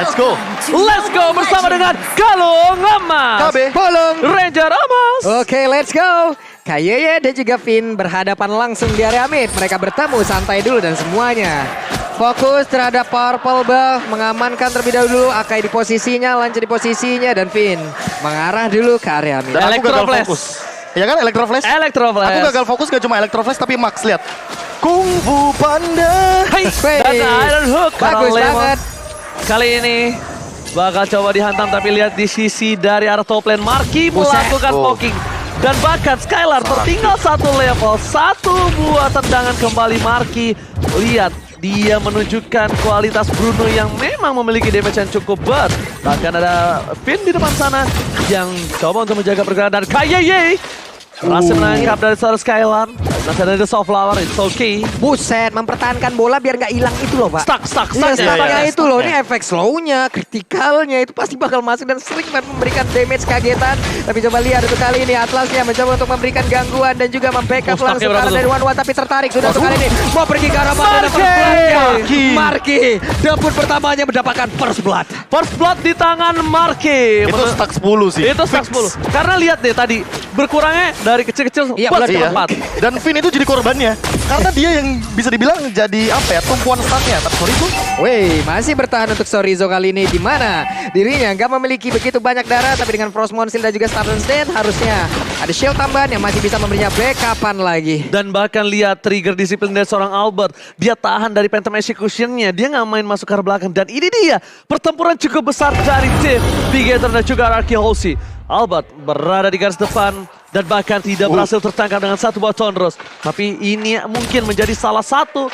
Let's go. Let's go bersama dengan Galung Emas. KB. Bolong. Ranger Emas. Oke, let's go. Kayeye dan juga Finn berhadapan langsung di area mid. Mereka bertemu, santai dulu dan semuanya fokus terhadap Purple Buff, mengamankan terlebih dahulu. Akai di posisinya, Lance di posisinya, dan Finn mengarah dulu ke area mid. Dan aku gagal Electroflash. fokus. Ya kan, Electroflash? Electroflash. Aku gagal fokus gak cuma Electroflash tapi Max, lihat. Kung Fu Panda. Hai, Wey. dan Iron Hook. Bagus Karena Lemon banget. Kali ini bakal coba dihantam, tapi lihat di sisi dari arah top lane. Marky Buset. melakukan Oh. poking. Dan bahkan Skylar tertinggal satu level. Satu buah tendangan kembali Marky. Lihat, dia menunjukkan kualitas Bruno yang memang memiliki damage yang cukup berat. Bahkan ada Finn di depan sana yang coba untuk menjaga pergerakan. Dan Kayeye berhasil menangkap dari seorang Skylar. Masih ada The Soft Flower, it's okay. Buset, mempertahankan bola biar nggak hilang itu loh, Pak. Stuck. Iya, stucknya iya, itu loh, ini stucknya. efek slownya, kritikalnya itu pasti bakal masuk dan sering banget memberikan damage kagetan. Tapi coba lihat untuk kali ini Atlasnya mencoba untuk memberikan gangguan dan juga membackup Oh, stucknya langsung ke berapa arah tuh? dari One tapi tertarik sudah untuk kali ini. Mau pergi ke arah mana? Marky! Marky, debut pertamanya mendapatkan first blood. First blood di tangan Marky. Itu stuck 10 sih. Itu stuck 10. Karena lihat deh tadi, berkurangnya dari kecil-kecil Iya, buat benar. cepat. Dan Finn itu jadi korbannya. Karena dia yang bisa dibilang jadi apa ya, tumpuan startnya. Tapi sorry tuh. Wih, masih bertahan untuk Sorizo kali ini, di mana dirinya nggak memiliki begitu banyak darah, tapi dengan Frostmourne Shield dan juga Stardust Death harusnya ada shield tambahan yang masih bisa memberinya backupan lagi. Dan bahkan lihat trigger disiplin dari seorang Albert. Dia tahan dari Phantom Execution-nya. Dia nggak main masuk ke arah belakang. Dan ini dia pertempuran cukup besar dari tim Bigator dan juga Arky Hoshi. Albert berada di garis depan dan bahkan tidak berhasil tertangkap dengan satu buah Thundros. Tapi ini mungkin menjadi salah satu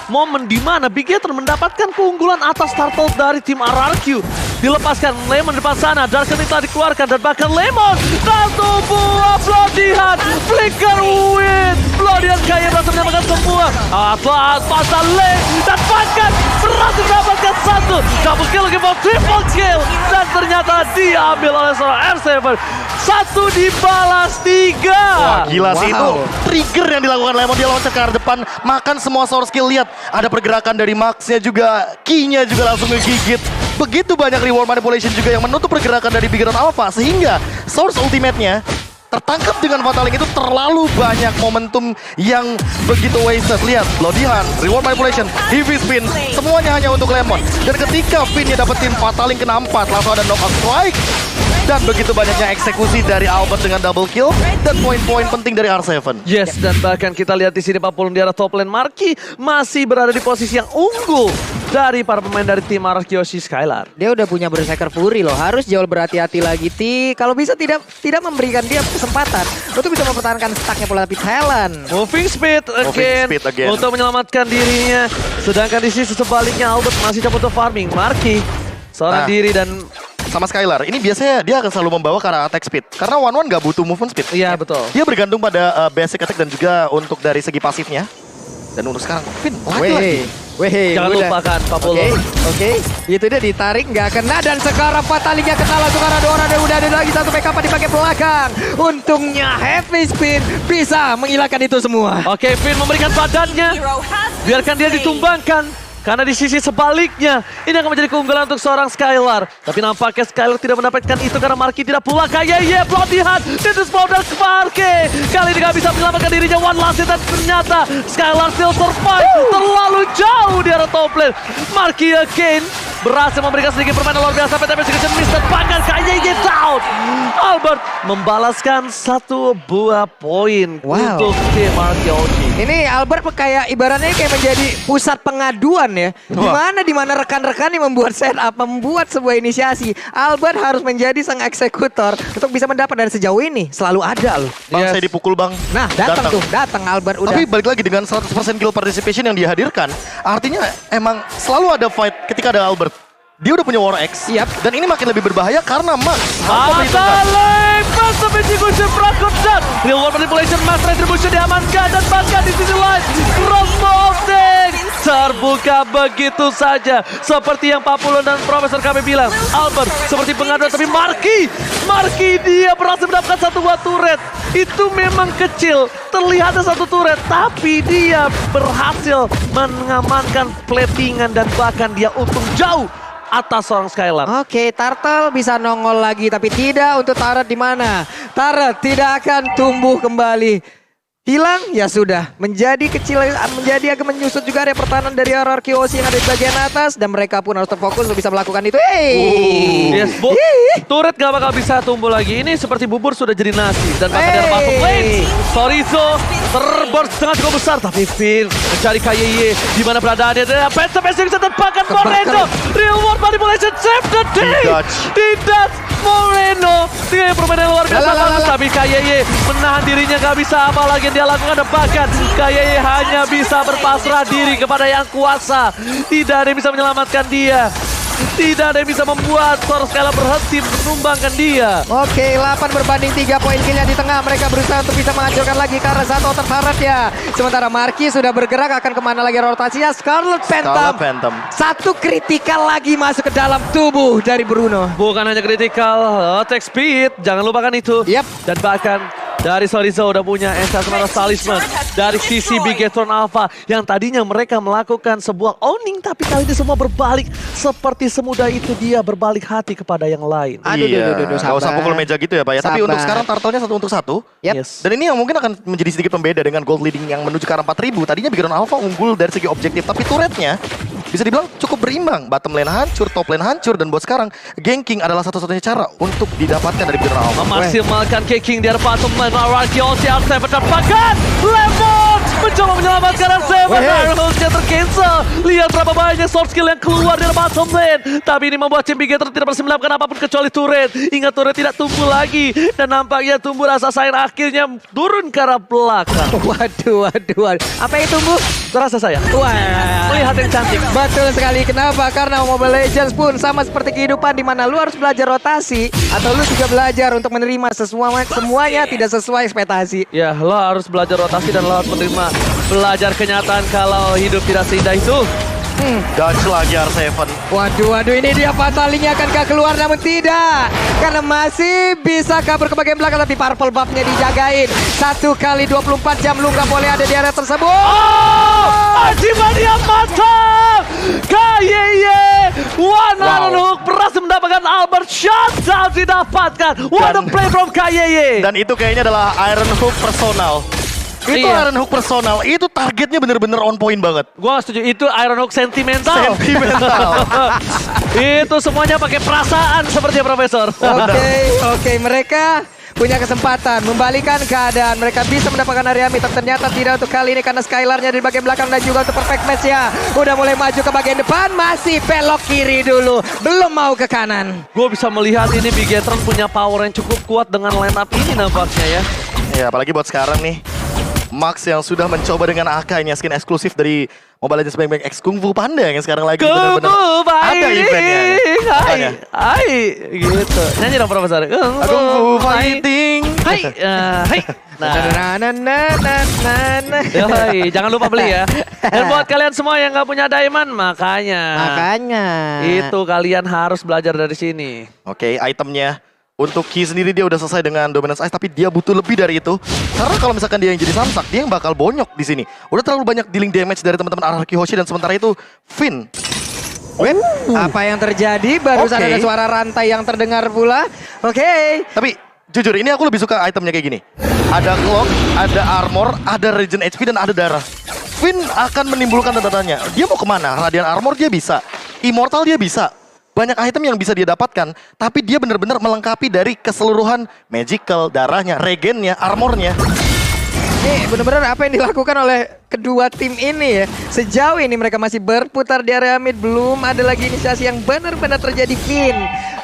momen di mana Bigator mendapatkan keunggulan atas turtle dari tim RRQ. Dilepaskan Lemon depan sana, Darken telah dikeluarkan dan bahkan Lemon satu buah Bloody Hand, Flicker Wind, Bloody Hand kayaknya berhasil mendapatkan semua. Atlas pasal lane dan bahkan berhasil mendapatkan satu double kill, triple kill dan ternyata diambil oleh seorang R7. Satu dibalas 3. Wah, gila sih itu Wow. trigger yang dilakukan Lemon. Dia loncat ke arah depan, makan semua source skill. Lihat, ada pergerakan dari Max-nya juga, Key-nya juga langsung ngegigit. Begitu banyak reward manipulation juga yang menutup pergerakan dari Bigaton Alpha, sehingga source ultimate-nya tertangkap dengan Fataling itu terlalu banyak momentum yang begitu wasted. Lihat, Bloody Hand, reward manipulation, heavy spin, semuanya hanya untuk Lemon. Dan ketika Finn-nya dapetin Fataling kena 4, langsung ada knockout strike. Dan begitu banyaknya eksekusi dari Albert dengan double kill dan poin-poin penting dari R7. Yes, dan bahkan kita lihat di sini Pak Pulung di arah top lane. Marky masih berada di posisi yang unggul dari para pemain dari tim RRQ Hoshi Skylar. Dia udah punya Berserker Fury loh, harus jauh berhati-hati lagi. Kalau bisa tidak memberikan dia kesempatan untuk bisa mempertahankan stacknya pula, tapi talent. Moving speed again, speed again. untuk menyelamatkan dirinya. Sedangkan di sisi sebaliknya Albert masih coba untuk farming. Marky seorang Nah. diri dan Sama Skylar, ini biasanya dia akan selalu membawa ke arah attack speed. Karena One gak butuh movement speed. iya betul. Dia bergantung pada basic attack dan juga untuk dari segi pasifnya. Dan untuk sekarang, Finn lagi. Weh, Jangan udah. lupakan Pak Oke, Pulung. oke. Itu dia ditarik, nggak kena. Dan sekarang Fatalingnya kena langsung arah Dora. Dan udah ada lagi satu backup dipakai belakang. Untungnya Heavy Spin bisa menghilangkan itu semua. Oke, Finn memberikan badannya. Biarkan dia ditumbangkan. Karena di sisi sebaliknya, ini akan menjadi keunggulan untuk seorang Skylar. Tapi nampaknya Skylar tidak mendapatkan itu karena Marky tidak pula. Kayaknya Bloody Hand, itu spawner ke Marky. Kali ini gak bisa menyelamatkan dirinya, one last hit, dan ternyata Skylar still survive. Terlalu jauh di arah top lane. Marky again berhasil memberikan sedikit permainan luar biasa. PTP Execution Mister bahkan kayaknya down. Albert membalaskan satu buah poin Wow. untuk tim Marky Hoshi. Ini Albert kayak ibaratnya kayak menjadi pusat pengaduan ya. Di mana rekan-rekan yang membuat setup, membuat sebuah inisiasi. Albert harus menjadi sang eksekutor untuk bisa mendapat, dan sejauh ini selalu ada loh. Bang, Yes. saya dipukul bang. Nah, datang Albert udah. Tapi balik lagi dengan 100% kill participation yang dihadirkan, artinya emang selalu ada fight ketika ada Albert. Dia udah punya War X. Siap. Dan ini makin lebih berbahaya karena Max harus memperhitungkan. Fataling, Master Execution Prakot dan Reward Manipulation Mass Retribution diamankan. Dan bahkan di sisi lain Crossbow terbuka begitu saja. Seperti yang Pak Pulung dan Profesor KB bilang, Albert seperti pengaduan, tapi Marky dia berhasil mendapatkan satu buah turret. Itu memang kecil, terlihat ada satu turret, tapi dia berhasil mengamankan platingan dan bahkan dia untung jauh atas seorang Skylar. Oke, Turtle bisa nongol lagi tapi tidak untuk Turret di mana. Turret tidak akan tumbuh kembali. Hilang ya sudah, menjadi kecil, menjadi agak menyusut juga area pertahanan dari RRQ Aussie yang ada di bagian atas dan mereka pun harus terfokus untuk bisa melakukan itu. Yes, turret gak bakal bisa tumbuh lagi. Ini seperti bubur sudah jadi nasi dan bahkan dari bottom lane. Sorizo terburst sangat cukup besar tapi Finn mencari KYY di mana beradaannya. Phantom Messi bisa terbakar Moreno. Real World Manipulation save the day. Tidak Moreno dengan permainan luar biasa bagus tapi KYY menahan dirinya gak bisa apa lagi yang dia lakukan dan bahkan KYY hanya bisa berpasrah diri kepada yang kuasa. Tidak ada yang bisa menyelamatkan dia. Tidak ada yang bisa membuat Thor Skylar berhenti menumbangkan dia. Oke, 8 berbanding 3 poin killnya di tengah. Mereka berusaha untuk bisa menghancurkan lagi karena satu outer turret ya. Sementara Marky sudah bergerak akan kemana lagi rotasinya. Scarlet Phantom. Satu kritikal lagi masuk ke dalam tubuh dari Bruno. Bukan hanya kritikal, attack speed. Jangan lupakan itu. Yap. Dan bahkan dari Sorizo udah punya Enchantress Talisman dari sisi Bigetron Alpha yang tadinya mereka melakukan sebuah owning tapi kali ini semua berbalik seperti semudah itu dia berbalik hati kepada yang lain. Aduh, Gak usah pukul meja gitu ya Pak ya. Tapi untuk sekarang turtle-nya 1 untuk 1. Yep. Yes. Dan ini yang mungkin akan menjadi sedikit pembeda dengan gold leading yang menuju ke arah 4000. Tadinya Bigetron Alpha unggul dari segi objektif tapi turretnya bisa dibilang cukup berimbang. Bottom lane hancur, top lane hancur dan buat sekarang ganking adalah satu-satunya cara untuk didapatkan dari Bigetron Alpha. Memaksimalkan kicking di bottom lane. RRQ Aussie R7 terpakan. Lemon mencoba menyelamatkan R7. Ironhouse-nya tercancel. Lihat berapa banyak soft skill yang keluar dari bottom lane. Tapi ini membuat tim Bigetron tidak bisa melakukan apapun kecuali turret. Ingat turret tidak tumbuh lagi. Dan nampaknya tumbuh rasa sayang akhirnya turun ke arah belakang. Waduh. Apa yang tumbuh? Rasa sayang. Wah. Melihat yang cantik. Betul sekali. Kenapa? Karena Mobile Legends pun sama seperti kehidupan di mana lu harus belajar rotasi atau lu juga belajar untuk menerima semuanya tidak sesuai ekspektasi. Ya, lo harus belajar rotasi dan lo harus menerima belajar kenyataan kalau hidup tidak seindah itu. Dodge lagi R7. Waduh, ini dia fatalnya akankah keluar namun tidak. Karena masih bisa kabur ke bagian belakang tapi purple buff-nya dijagain. 1 kali 24 jam lu nggak boleh ada di area tersebut. Archimania matang! KYY! One Iron Hook berhasil mendapatkan Albert Shutdown didapatkan. What a play from KYY! Dan itu kayaknya adalah Iron Hook personal. Itu Iya. Iron Hook personal, itu targetnya bener-bener on point banget. Gua setuju, itu Iron Hook sentimental. Itu semuanya pakai perasaan seperti Profesor. Oke, mereka punya kesempatan membalikan keadaan. Mereka bisa mendapatkan area mid, ternyata tidak untuk kali ini karena Skylar-nya di bagian belakang dan juga untuk perfect match ya. Udah mulai maju ke bagian depan, masih belok kiri dulu, belum mau ke kanan. Gue bisa melihat ini Bigetron punya power yang cukup kuat dengan line up ini nampaknya ya. Ya apalagi buat sekarang nih. Max yang sudah mencoba dengan AK ini skin eksklusif dari Mobile Legends Bang Bang X Kung Fu Panda yang sekarang lagi benar-benar ada eventnya. Hai, gitu. Nyanyi dong Profesor. Kung Fu Fighting. Hai, jangan lupa beli ya. Dan buat kalian semua yang nggak punya diamond, makanya itu kalian harus belajar dari sini. Oke, itemnya. Untuk Ki sendiri dia udah selesai dengan Dominance Ice, tapi dia butuh lebih dari itu. Karena kalau misalkan dia yang jadi Samsak, dia yang bakal bonyok di sini. Udah terlalu banyak dealing damage dari teman-teman RRQ Hoshi dan sementara itu Finn. Apa yang terjadi? Barusan ada suara rantai yang terdengar pula. Tapi jujur ini aku lebih suka itemnya kayak gini. Ada clock, ada armor, ada regen HP dan ada darah. Finn akan menimbulkan tanda-tandanya. Dia mau kemana? Radiant armor dia bisa, Immortal dia bisa. Banyak item yang bisa dia dapatkan, tapi dia benar-benar melengkapi dari keseluruhan magical, darahnya, regennya, armornya. Ini benar-benar apa yang dilakukan oleh kedua tim ini ya. Sejauh ini mereka masih berputar di area mid, belum ada lagi inisiasi yang benar-benar terjadi.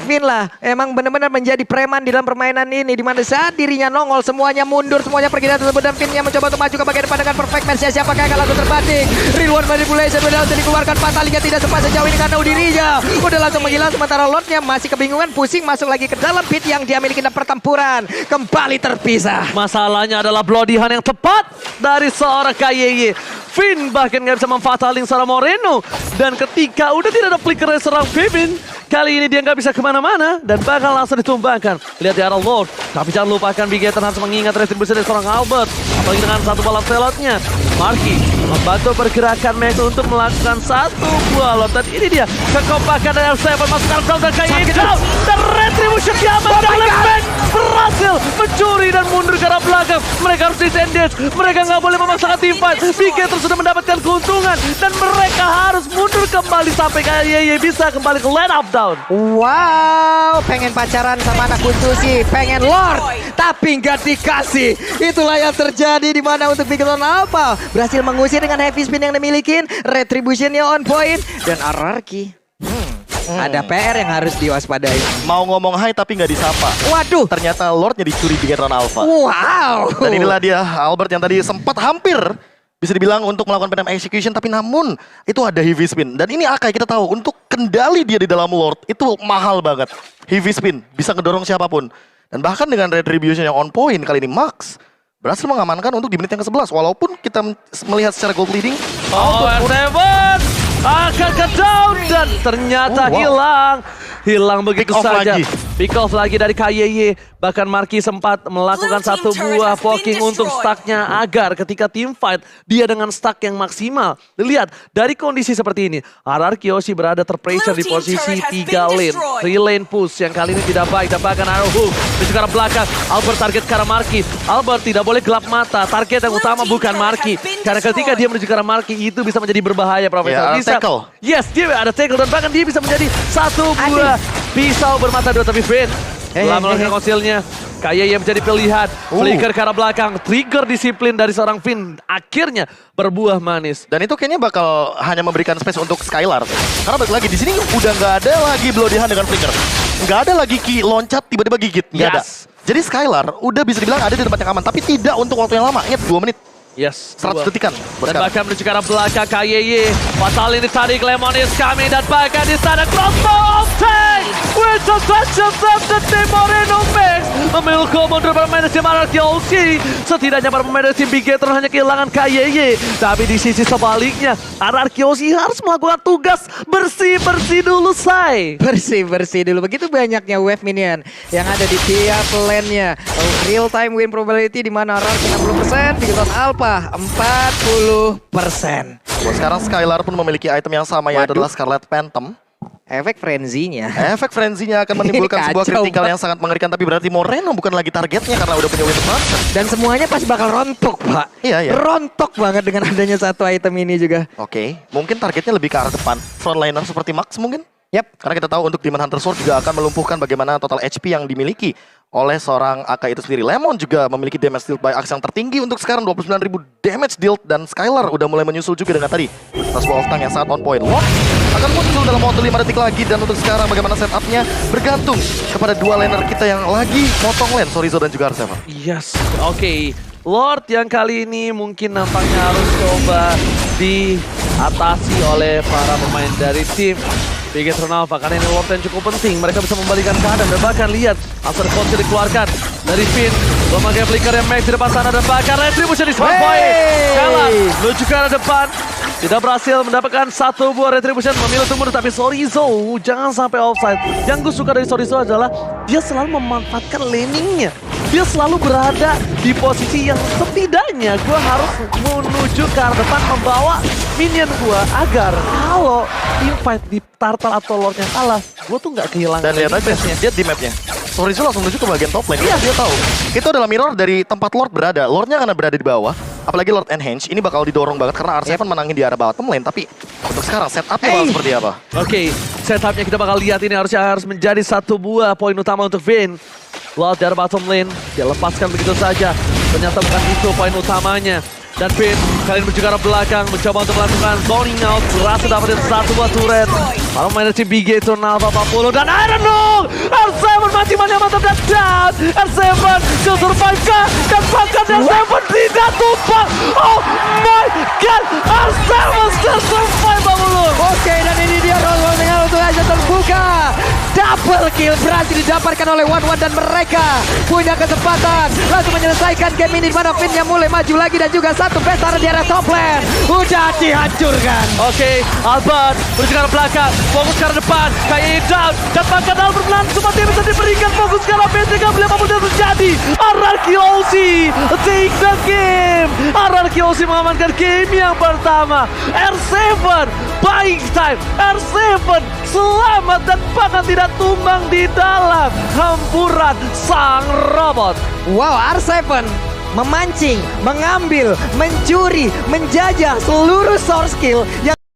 Finn lah emang benar-benar menjadi preman di dalam permainan ini, di mana saat dirinya nongol semuanya mundur, semuanya pergi dari tersebut dan Finn yang mencoba untuk maju ke bagian depan dengan perfect match. Siapakah yang akan langsung terpating? Real World Manipulation udah langsung dikeluarkan, Fatalinya tidak sempat sejauh ini karena dirinya udah langsung menghilang, sementara Lordnya masih kebingungan, pusing masuk lagi ke dalam pit yang dia miliki dan pertempuran kembali terpisah. Masalahnya adalah bloody hand yang tepat dari seorang KYY. Finn bahkan nggak bisa memfatalin seorang Moreno. Dan ketika udah tidak ada flicker dari seorang Vivin, kali ini dia nggak bisa kemana-mana dan bakal langsung ditumbangkan. Lihat di arah Lord. Tapi jangan lupakan Bigetron harus mengingat retribusi dari seorang Albert. Apalagi dengan satu balap selotnya. Marky membantu pergerakan Max untuk melakukan satu buah lot. Dan ini dia kekompakan dari R7 masuk ke down dan kayak down. Dan Retribution kiamat dalam Max berhasil mencuri dan mundur ke arah belakang. Mereka harus disengage. Mereka nggak boleh memaksakan team fight. Bigetron sudah mendapatkan keuntungan dan mereka harus mundur kembali sampai kayak bisa kembali ke line up down. Wow, pengen pacaran sama anak kuntusi, pengen Lord, tapi nggak dikasih. Itulah yang terjadi di mana untuk Bigetron Alpha berhasil mengusir dengan heavy spin yang dimiliki, Retributionnya on point, dan Ararki. Ada PR yang harus diwaspadai. Mau ngomong hai tapi nggak disapa. Waduh, Ternyata Lordnya dicuri Bigetron Alpha. wow. Dan inilah dia Albert yang tadi sempat hampir bisa dibilang untuk melakukan PM execution, tapi namun itu ada heavy spin. Dan ini Akai kita tahu untuk kendali dia di dalam Lord itu mahal banget. Heavy spin bisa ngedorong siapapun. Dan bahkan dengan Retribution yang on point kali ini Max berhasil mengamankan untuk di menit yang ke-11. Walaupun kita melihat secara gold leading. Oh, R7 akan ke down dan ternyata hilang begitu Pick off saja. lagi. Pick off lagi dari KYY. Bahkan Marky sempat melakukan satu buah poking untuk stacknya agar ketika team fight dia dengan stack yang maksimal. Lihat dari kondisi seperti ini, Ararki Yoshi berada terpressure di posisi 3 lane, 3 lane push yang kali ini tidak baik. Dan bahkan Arrow Hook di sekarang belakang, Albert target ke arah Marky. Albert tidak boleh gelap mata, target yang utama bukan Marky. Karena ketika dia menuju ke arah Marky itu bisa menjadi berbahaya, Profesor. Ya, Bisa, tackle. yes, dia ada tackle dan bahkan dia bisa menjadi satu buah pisau bermata dua, tapi Vin setelah melakukan konsilnya, KYY menjadi pilihan. Flicker ke arah belakang, trigger disiplin dari seorang Vin akhirnya berbuah manis. Dan itu kayaknya bakal hanya memberikan space untuk Skylar. Karena balik lagi di sini udah nggak ada lagi blow di hand dengan flicker. Nggak ada lagi Ki loncat tiba-tiba gigit. Nggak ada. Jadi Skylar udah bisa dibilang ada di tempat yang aman. Tapi tidak untuk waktu yang lama. Ingat 2 menit. Yes, 100 detikan. dan bahkan menuju ke arah belakang KYY. Fatal ini tadi Lemon is coming dan bahkan di sana crossbow tank with the touches of the Team Moreno Max memilih mundur bermain tim Ararki Yoshi. Setidaknya para pemain dari tim Bigetron hanya kehilangan KYY, tapi di sisi sebaliknya Ararki Yoshi harus melakukan tugas bersih-bersih dulu, say. Bersih-bersih dulu. Begitu banyaknya wave minion yang ada di tiap lane-nya. Real time win probability di mana Ararki 60%, Bigetron Alpha 40%. Buat sekarang Skylar pun memiliki item yang sama yaitu Waduh. adalah Scarlet Phantom. Efek frenzy-nya. Efek frenzy-nya akan menimbulkan sebuah Kacau kritikal banget. yang sangat mengerikan. Tapi berarti Moreno bukan lagi targetnya karena udah punya win advantage. Dan semuanya pasti bakal rontok, Pak. Iya, iya. Rontok banget dengan adanya satu item ini juga. Oke, mungkin targetnya lebih ke arah depan. Frontliner seperti Max mungkin? Yap. Karena kita tahu untuk Demon Hunter Sword juga akan melumpuhkan bagaimana total HP yang dimiliki oleh seorang Akai itu sendiri. Lemon juga memiliki damage dealt by Axe yang tertinggi untuk sekarang 29.000 damage dealt. Dan Skylar udah mulai menyusul juga dengan tadi sebuah off tank yang sangat on point. Lord akan muncul dalam waktu 5 detik lagi. Dan untuk sekarang bagaimana setupnya bergantung kepada dua laner kita yang lagi motong lane, Sorizo dan juga R7. Yes, oke. Lord yang kali ini mungkin nampaknya harus coba diatasi oleh para pemain dari tim Bigetron Alpha. Karena ini Lord yang cukup penting. Mereka bisa membalikan keadaan dan bahkan lihat Master Conceal dikeluarkan dari Finn. Memakai flicker yang Max di depan sana dan bahkan Retribution di spot point. Kalah menuju ke arah depan. Tidak berhasil mendapatkan satu buah Retribution, memilih untuk mundur, tapi Sorizo jangan sampai offside. Yang gue suka dari Sorizo adalah dia selalu memanfaatkan laningnya. Dia selalu berada di posisi yang setidaknya gue harus menuju ke arah depan membawa minion gue agar kalau team fight di Turtle atau Lordnya kalah, gue tuh nggak kehilangan. Dan lihat aja, dia di mapnya. Sorizo langsung menuju ke bagian top lane. Iya, dia tahu. Itu adalah mirror dari tempat Lord berada. Lordnya karena berada di bawah. Apalagi Lord Enhance, ini bakal didorong banget karena R7 menangin di arah bottom lane. Tapi untuk sekarang setupnya bakal seperti apa? Oke, setupnya kita bakal lihat ini harus menjadi satu buah poin utama untuk Vin. Lord dari bottom lane, dia lepaskan begitu saja. Ternyata bukan itu poin utamanya. Dan Vin kali ini menuju ke arah belakang, mencoba untuk melakukan zoning out. Berhasil dapetin satu buah turret. Para pemain dari tim Bigetron Alpha 40 dan Iron Dog! R7 masih mantap dan down! R7 still survive kah? Dan bahkan R7 tidak tumpah! Oh my god! R7 still survive, Bang Ulu! Oke, dan ini dia roll dengan untuk aja terbuka. Double kill berhasil didapatkan oleh One dan mereka punya kesempatan langsung menyelesaikan game ini, di mana Finnya mulai maju lagi dan juga satu besar di area top lane udah dihancurkan. Oke, Albert menuju ke arah belakang, fokus ke arah depan, kayak down, dapatkan Albert langsung mati bisa diberikan fokus ke arah P3, beli apapun yang terjadi. RRQOC take the game. RRQOC mengamankan game yang pertama. R7 buying time, R7 selamat dan bahkan tidak tumbang di dalam hamburan sang robot. Wow, R7 memancing, mengambil, mencuri, menjajah seluruh source skill yang